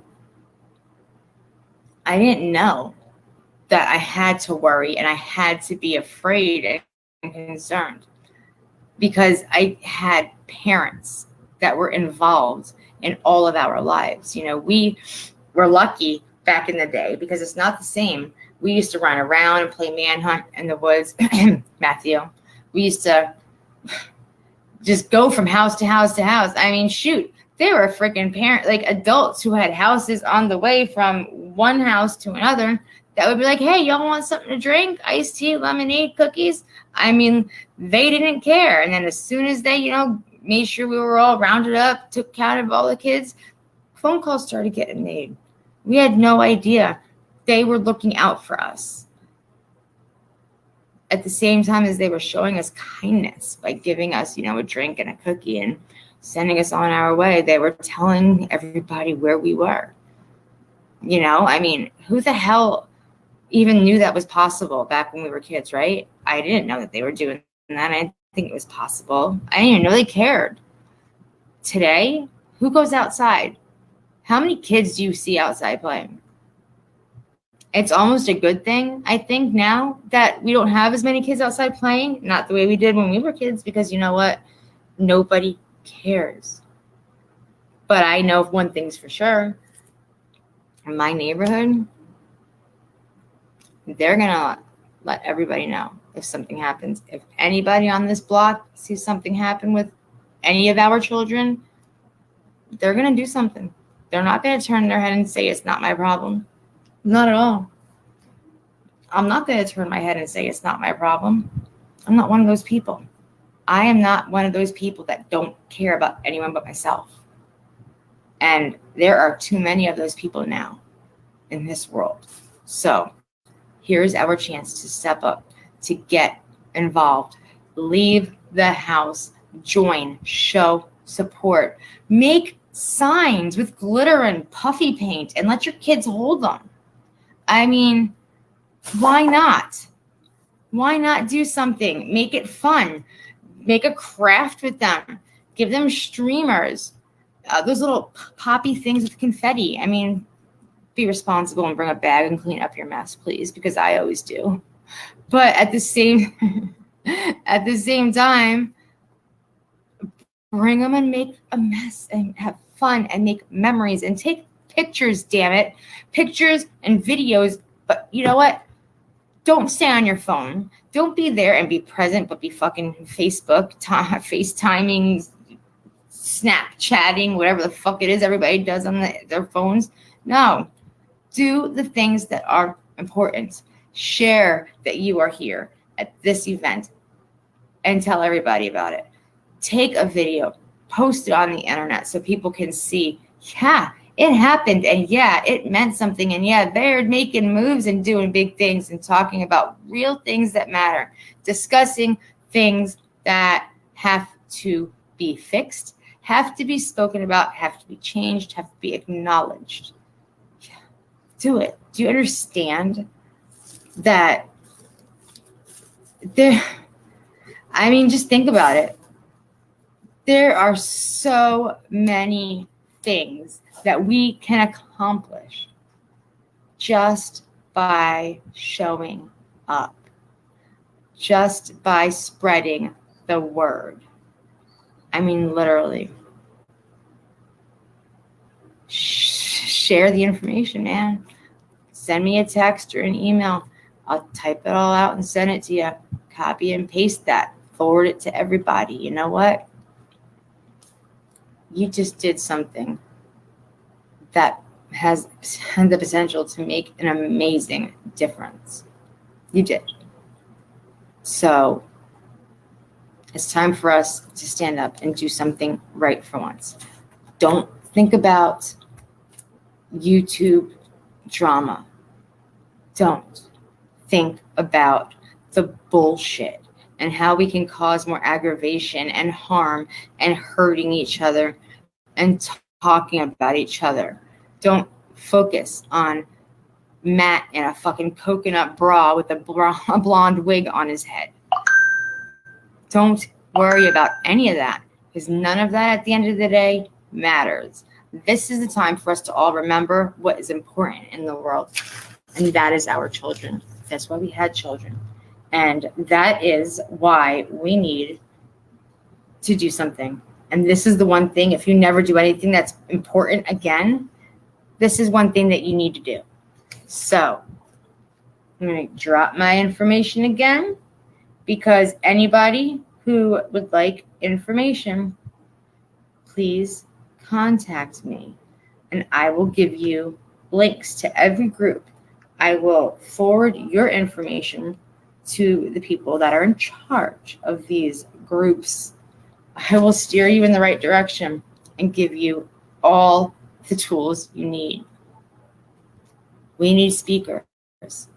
I didn't know that I had to worry and I had to be afraid and concerned because I had parents that were involved in all of our lives. You know, we were lucky back in the day because it's not the same. We used to run around and play manhunt in the woods. Matthew, we used to just go from house to house to house. I mean, shoot, there were freaking adults who had houses on the way from one house to another that would be like, hey, y'all want something to drink? Iced tea, lemonade, cookies? I mean, they didn't care. And then as soon as they, you know, made sure we were all rounded up, took count of all the kids, phone calls started getting made. We had no idea they were looking out for us at the same time as they were showing us kindness by giving us, you know, a drink and a cookie and sending us on our way. They were telling everybody where we were. You know, I mean, who the hell even knew that was possible back when we were kids, right? I didn't know that they were doing that. I didn't think it was possible. I didn't even know they cared. Today, who goes outside? How many kids do you see outside playing? It's almost a good thing, I think, now that we don't have as many kids outside playing, not the way we did when we were kids, because you know what? Nobody cares. But I know one thing's for sure. In my neighborhood, they're going to let everybody know if something happens. If anybody on this block sees something happen with any of our children, they're going to do something. They're not going to turn their head and say, it's not my problem. Not at all. I'm not going to turn my head and say, it's not my problem. I'm not one of those people. I am not one of those people that don't care about anyone but myself. And there are too many of those people now in this world. So here's our chance to step up, to get involved, leave the house, join, show support, make signs with glitter and puffy paint and let your kids hold them. I mean, why not? Why not do something? Make it fun. Make a craft with them. Give them streamers. Those little poppy things with confetti. I mean, be responsible and bring a bag and clean up your mess, please, because I always do. But at the same at the same time, bring them and make a mess and have fun and make memories and take pictures, damn it. Pictures and videos. But you know what? Don't stay on your phone. Don't be there and be present, but be fucking Facebook, FaceTiming, Snapchatting, whatever the fuck it is everybody does on their phones. No. Do the things that are important. Share that you are here at this event and tell everybody about it. Take a video, post it on the internet so people can see, yeah, it happened, and yeah, it meant something, and yeah, they're making moves and doing big things and talking about real things that matter, discussing things that have to be fixed, have to be spoken about, have to be changed, have to be acknowledged. Yeah. Do it. Do you understand that just think about it. There are so many things that we can accomplish just by showing up, just by spreading the word. I mean, literally. Share the information, man. Send me a text or an email. I'll type it all out and send it to you. Copy and paste that. Forward it to everybody. You know what? You just did something that has the potential to make an amazing difference. You did. So it's time for us to stand up and do something right for once. Don't think about YouTube drama. Don't think about the bullshit and how we can cause more aggravation and harm and hurting each other and talking about each other. Don't focus on Matt in a fucking coconut bra with a blonde wig on his head. Don't worry about any of that, because none of that at the end of the day matters. This is the time for us to all remember what is important in the world, and that is our children. That's why we had children. And that is why we need to do something. And this is the one thing, if you never do anything that's important again, this is one thing that you need to do. So I'm going to drop my information again, because anybody who would like information, please contact me and I will give you links to every group. I will forward your information to the people that are in charge of these groups. I will steer you in the right direction and give you all the tools you need. We need speakers.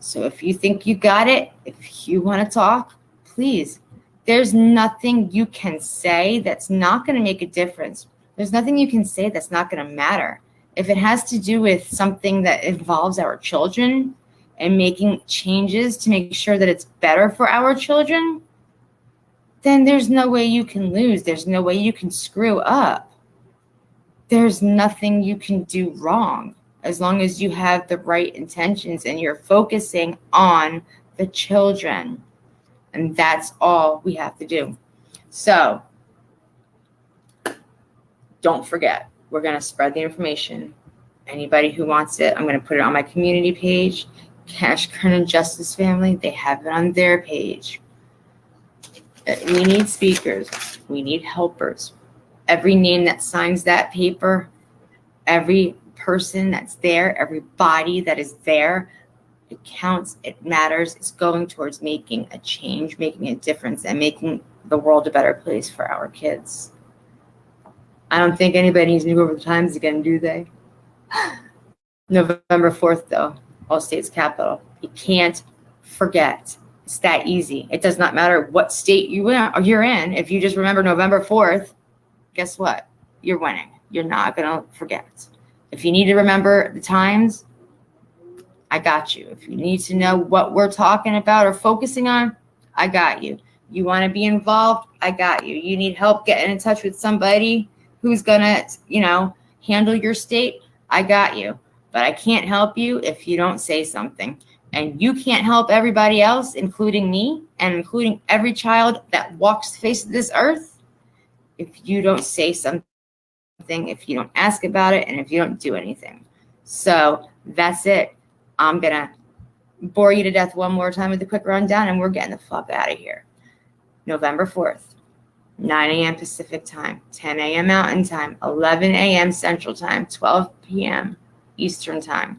So if you think you got it, if you want to talk, please. There's nothing you can say that's not going to make a difference. There's nothing you can say that's not going to matter. If it has to do with something that involves our children and making changes to make sure that it's better for our children, then there's no way you can lose. There's no way you can screw up. There's nothing you can do wrong as long as you have the right intentions and you're focusing on the children. And that's all we have to do. So don't forget, we're going to spread the information. Anybody who wants it, I'm going to put it on my community page. Cash, Kern, and Justice Family, they have it on their page. We need speakers. We need helpers. Every name that signs that paper, every person that's there, every body that is there, it counts, it matters. It's going towards making a change, making a difference, and making the world a better place for our kids. I don't think anybody needs to go over the times again, do they? November 4th, though, all states capital. You can't forget. It's that easy. It does not matter what state you're in. If you just remember November 4th, guess what? You're winning. You're not going to forget. If you need to remember the times, I got you. If you need to know what we're talking about or focusing on, I got you. You want to be involved? I got you. You need help getting in touch with somebody who's going to, handle your state? I got you. But I can't help you if you don't say something. and you can't help everybody else, including me and including every child that walks the face of this earth, if you don't say something, if you don't ask about it, and if you don't do anything. So that's it. I'm going to bore you to death one more time with a quick rundown, and we're getting the fuck out of here. November 4th, 9 a.m. Pacific time, 10 a.m. Mountain time, 11 a.m. Central time, 12 p.m. Eastern time.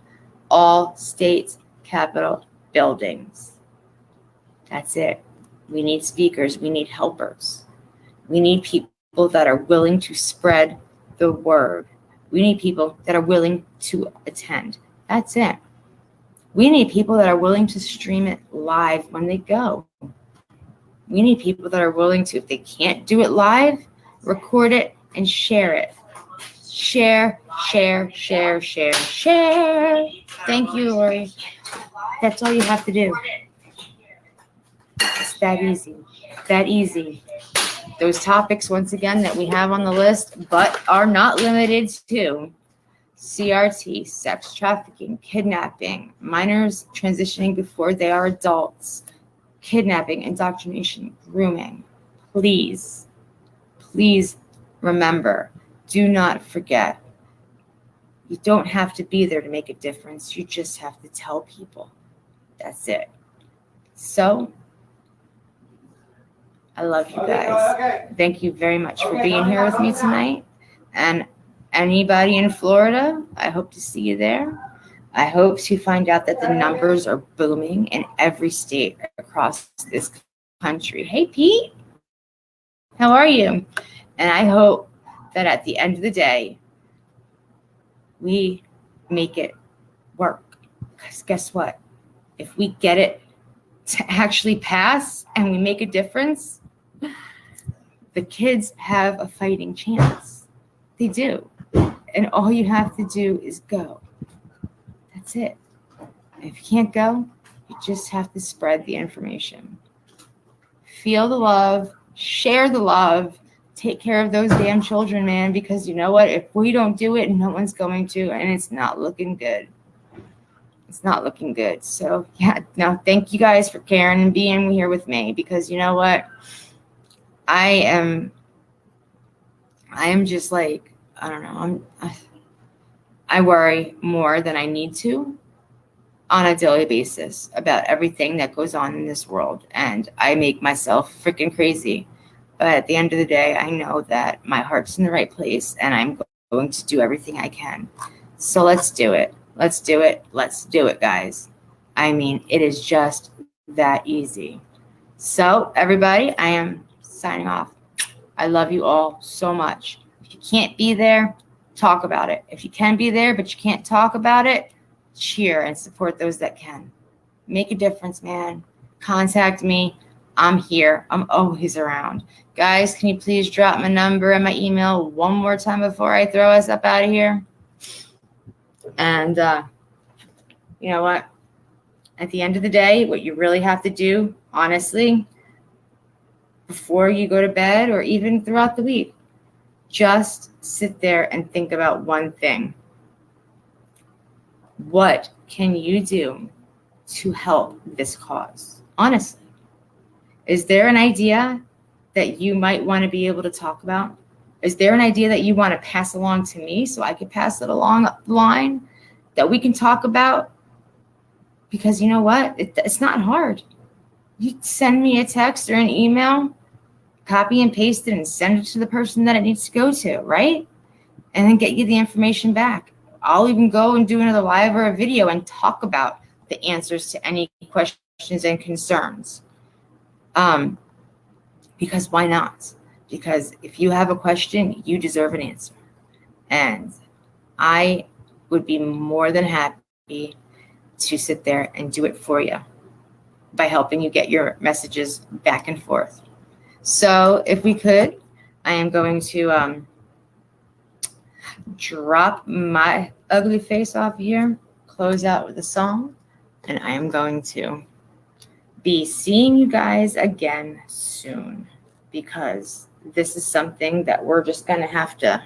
All states, Capitol buildings. That's it. We need speakers. We need helpers. We need people that are willing to spread the word. We need people that are willing to attend. That's it. We need people that are willing to stream it live when they go. We need people that are willing to, if they can't do it live, record it and share it. Share, share, share, share, share. Thank you, Lori. That's all you have to do. It's that easy. That easy. Those topics, once again, that we have on the list, but are not limited to CRT, sex trafficking, kidnapping, minors transitioning before they are adults, kidnapping, indoctrination, grooming. Please, please remember, do not forget. You don't have to be there to make a difference. You just have to tell people. That's it. So, I love you guys. Thank you very much for being here with me tonight. And anybody in Florida, I hope to see you there. I hope to find out that the numbers are booming in every state across this country. Hey, Pete. How are you? And I hope that at the end of the day, we make it work. Because guess what? If we get it to actually pass and we make a difference, the kids have a fighting chance. They do. And all you have to do is go. That's it. If you can't go, you just have to spread the information. Feel the love, share the love, take care of those damn children, man, because you know what? If we don't do it, no one's going to, and it's not looking good. It's not looking good. So, yeah, no, thank you guys for caring and being here with me, because you know what? I am just like, I don't know, I worry more than I need to on a daily basis about everything that goes on in this world. And I make myself freaking crazy. But at the end of the day, I know that my heart's in the right place and I'm going to do everything I can. So let's do it. Let's do it. Let's do it, guys. I mean, it is just that easy. So everybody, I am signing off. I love you all so much. If you can't be there, talk about it. If you can be there, but you can't talk about it, cheer and support those that can. Make a difference, man. Contact me. I'm here. I'm always around. Guys, can you please drop my number and my email one more time before I throw us up out of here? And you know what? At the end of the day, what you really have to do, honestly, before you go to bed or even throughout the week, just sit there and think about one thing. What can you do to help this cause? Honestly, is there an idea that you might want to be able to talk about? Is there an idea that you want to pass along to me so I could pass it along the line that we can talk about? Because you know what? It's not hard. You send me a text or an email, copy and paste it and send it to the person that it needs to go to, right? And then get you the information back. I'll even go and do another live or a video and talk about the answers to any questions and concerns. Because why not? Because if you have a question, you deserve an answer. And I would be more than happy to sit there and do it for you by helping you get your messages back and forth. So if we could, I am going to drop my ugly face off here, close out with a song, and I am going to be seeing you guys again soon, because this is something that we're just going to have to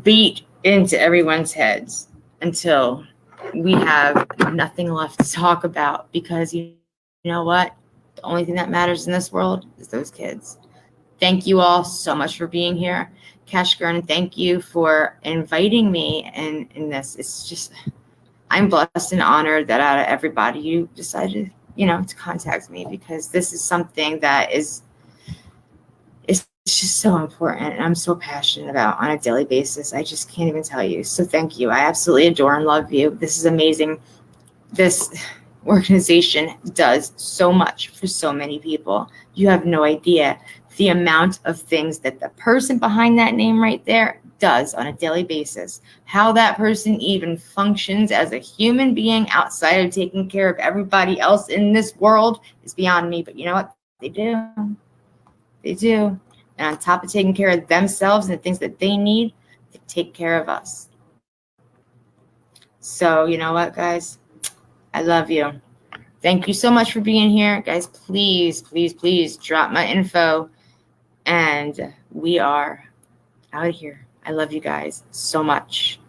beat into everyone's heads until we have nothing left to talk about because you know what? The only thing that matters in this world is those kids. Thank you all so much for being here. Cash Gurn, thank you for inviting me in this. It's just, I'm blessed and honored that out of everybody you decided, to contact me, because this is something that it's just so important and I'm so passionate about on a daily basis. I just can't even tell you. So thank you. I absolutely adore and love you. This is amazing. This organization does so much for so many people. You have no idea the amount of things that the person behind that name right there does on a daily basis. How that person even functions as a human being outside of taking care of everybody else in this world is beyond me. But you know what? They do. They do. And on top of taking care of themselves and the things that they need, they take care of us. So you know what, guys? I love you. Thank you so much for being here. Guys, please, please, please drop my info. And we are out of here. I love you guys so much.